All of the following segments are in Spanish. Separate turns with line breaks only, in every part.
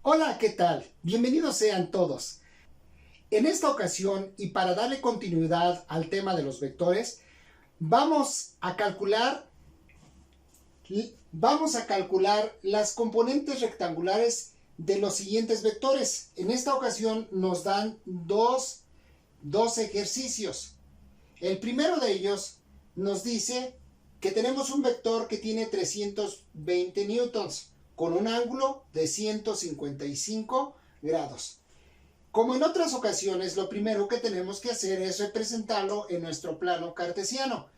Hola, ¿qué tal? Bienvenidos sean todos. En esta ocasión, y para darle continuidad al tema de los vectores, vamos a calcular las componentes rectangulares de los siguientes vectores. En esta ocasión nos dan dos ejercicios. El primero de ellos nos dice que tenemos un vector que tiene 320 newtons con un ángulo de 155 grados. Como en otras ocasiones, lo primero que tenemos que hacer es representarlo en nuestro plano cartesiano.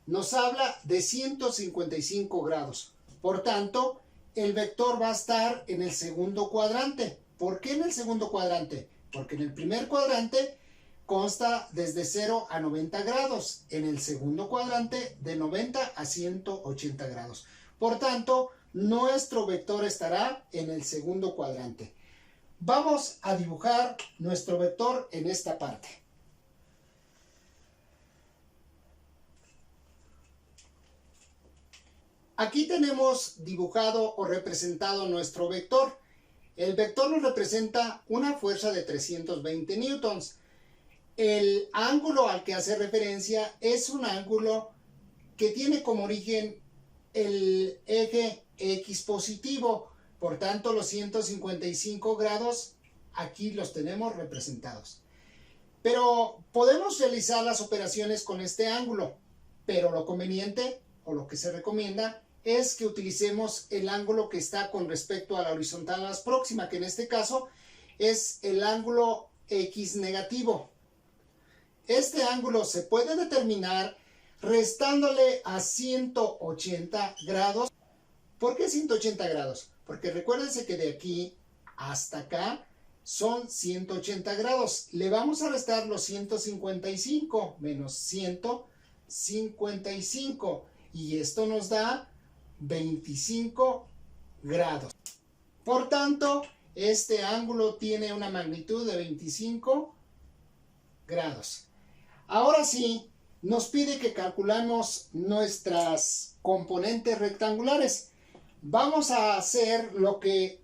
Nos habla de 155 grados. Por tanto, el vector va a estar en el segundo cuadrante. ¿Por qué en el segundo cuadrante? Porque en el primer cuadrante consta desde 0 a 90 grados. En el segundo cuadrante de 90 a 180 grados. Por tanto, nuestro vector estará en el segundo cuadrante. Vamos a dibujar nuestro vector en esta parte. Aquí tenemos dibujado o representado nuestro vector. El vector nos representa una fuerza de 320 newtons. El ángulo al que hace referencia es un ángulo que tiene como origen el eje X positivo. Por tanto, los 155 grados aquí los tenemos representados. Pero podemos realizar las operaciones con este ángulo. Pero lo conveniente o lo que se recomienda es que utilicemos el ángulo que está con respecto a la horizontal más próxima, que en este caso es el ángulo X negativo. Este ángulo se puede determinar restándole a 180 grados. ¿Por qué 180 grados? Porque recuérdense que de aquí hasta acá son 180 grados. Le vamos a restar los 155 menos 155. Y esto nos da 25 grados. Por tanto, este ángulo tiene una magnitud de 25 grados. Ahora sí, nos pide que calculemos nuestras componentes rectangulares. Vamos a hacer lo que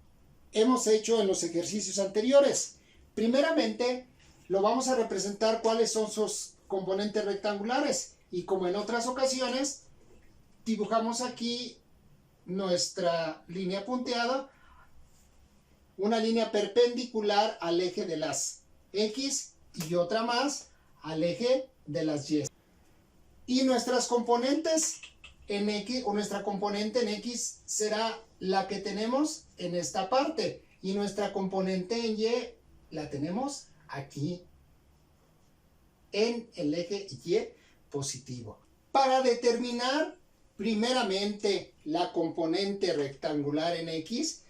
hemos hecho en los ejercicios anteriores. Primeramente, lo vamos a representar cuáles son sus componentes rectangulares. Y como en otras ocasiones, dibujamos aquí nuestra línea punteada, una línea perpendicular al eje de las X y otra más al eje de las Y. Y nuestras componentes en X, o nuestra componente en X será la que tenemos en esta parte. Y nuestra componente en Y la tenemos aquí en el eje Y positivo. Para determinar primeramente la componente rectangular en X,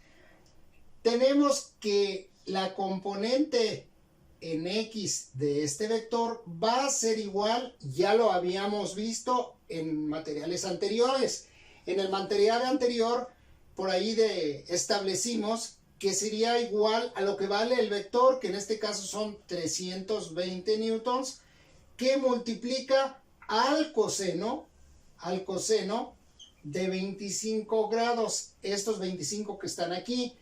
tenemos que la componente en X de este vector va a ser igual, ya lo habíamos visto en materiales anteriores. En el material anterior, por ahí establecimos que sería igual a lo que vale el vector, que en este caso son 320 newtons, que multiplica al coseno de 25 grados, estos 25 que están aquí.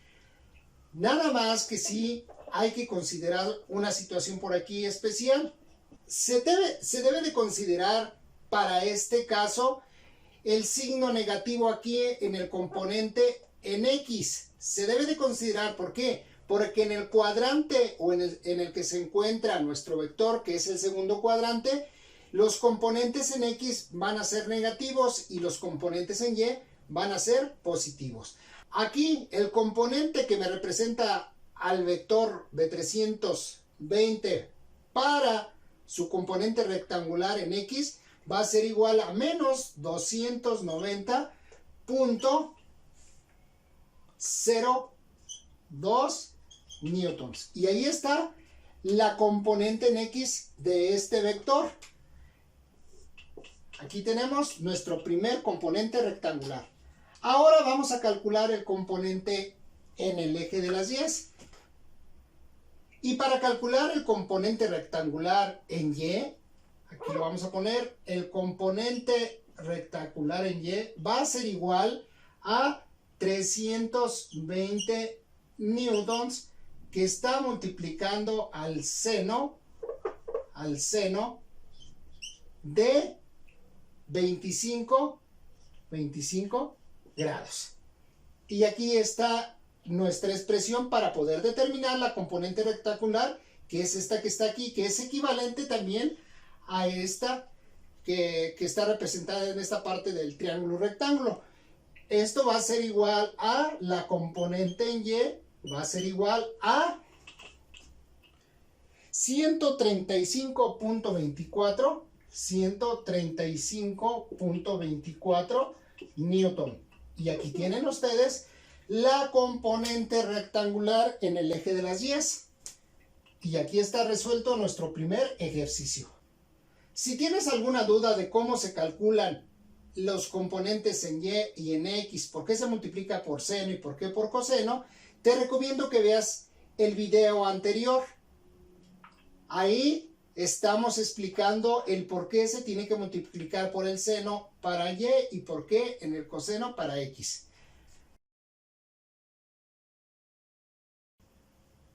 Nada más que sí hay que considerar una situación por aquí especial. Se debe de considerar para este caso el signo negativo aquí en el componente en X. Se debe de considerar, ¿por qué? Porque en el cuadrante o en el que se encuentra nuestro vector, que es el segundo cuadrante, los componentes en X van a ser negativos y los componentes en Y van a ser positivos. Aquí el componente que me representa al vector de 320 para su componente rectangular en X va a ser igual a menos 290.02 newtons. Y ahí está la componente en X de este vector. Aquí tenemos nuestro primer componente rectangular. Ahora vamos a calcular el componente en el eje de las Y. Y para calcular el componente rectangular en Y, aquí lo vamos a poner, el componente rectangular en Y va a ser igual a 320 newtons que está multiplicando al seno de 25 grados. Y aquí está nuestra expresión para poder determinar la componente rectangular, que es esta que está aquí, que es equivalente también a esta que está representada en esta parte del triángulo rectángulo. Esto va a ser igual a la componente en Y, va a ser igual a 135.24 newton. Y aquí tienen ustedes la componente rectangular en el eje de las Y's. Y aquí está resuelto nuestro primer ejercicio. Si tienes alguna duda de cómo se calculan los componentes en Y y en X, por qué se multiplica por seno y por qué por coseno, te recomiendo que veas el video anterior. Ahí estamos explicando el por qué se tiene que multiplicar por el seno para Y y por qué en el coseno para X.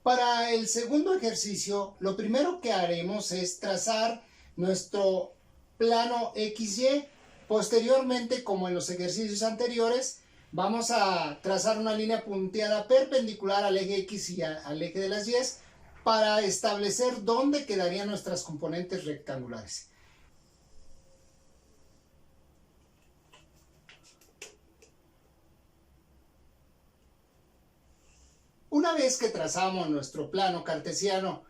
Para el segundo ejercicio, lo primero que haremos es trazar nuestro plano XY. Posteriormente, como en los ejercicios anteriores, vamos a trazar una línea punteada perpendicular al eje X y al eje de las Y para establecer dónde quedarían nuestras componentes rectangulares. Una vez que trazamos nuestro plano cartesiano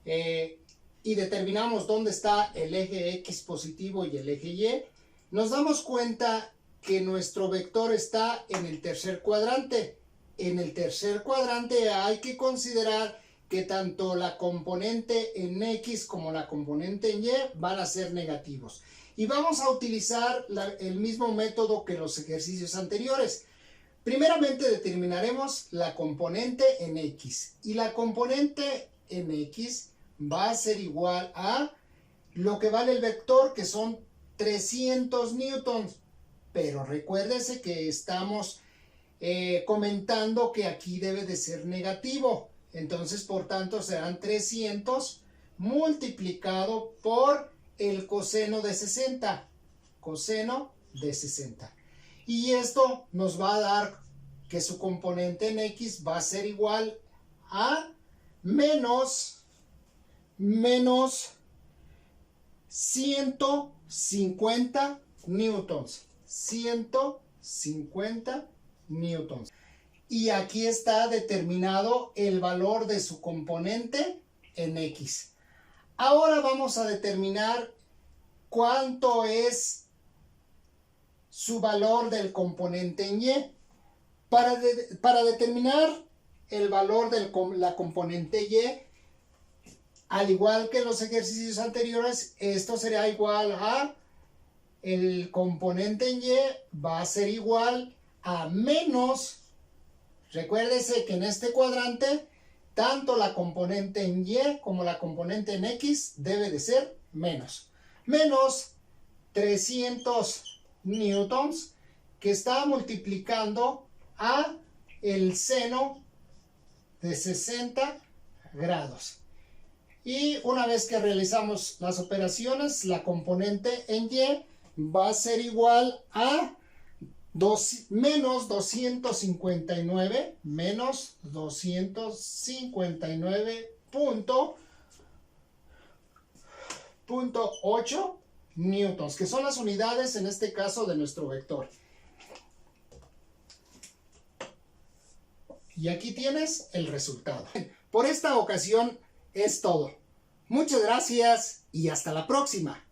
y determinamos dónde está el eje X positivo y el eje Y, nos damos cuenta que nuestro vector está en el tercer cuadrante. En el tercer cuadrante hay que considerar que tanto la componente en X como la componente en Y van a ser negativos. Y vamos a utilizar el mismo método que los ejercicios anteriores. Primeramente determinaremos la componente en X. Y la componente en X va a ser igual a lo que vale el vector, que son 300 newtons. Pero recuérdese que estamos comentando que aquí debe de ser negativo. Entonces, por tanto, serán 300 multiplicado por el coseno de 60. Coseno de 60. Y esto nos va a dar que su componente en X va a ser igual a menos 150 newtons. 150 newtons. Y aquí está determinado el valor de su componente en X. Ahora vamos a determinar cuánto es su valor del componente en Y. Para determinar el valor de la componente Y, al igual que en los ejercicios anteriores, esto será igual a el componente en Y va a ser igual a menos. Recuérdese que en este cuadrante, tanto la componente en Y como la componente en X debe de ser menos. Menos 300 newtons, que está multiplicando a el seno de 60 grados. Y una vez que realizamos las operaciones, la componente en Y va a ser igual a menos 259.8 newtons, que son las unidades en este caso de nuestro vector. Y aquí tienes el resultado. Por esta ocasión es todo. Muchas gracias y hasta la próxima.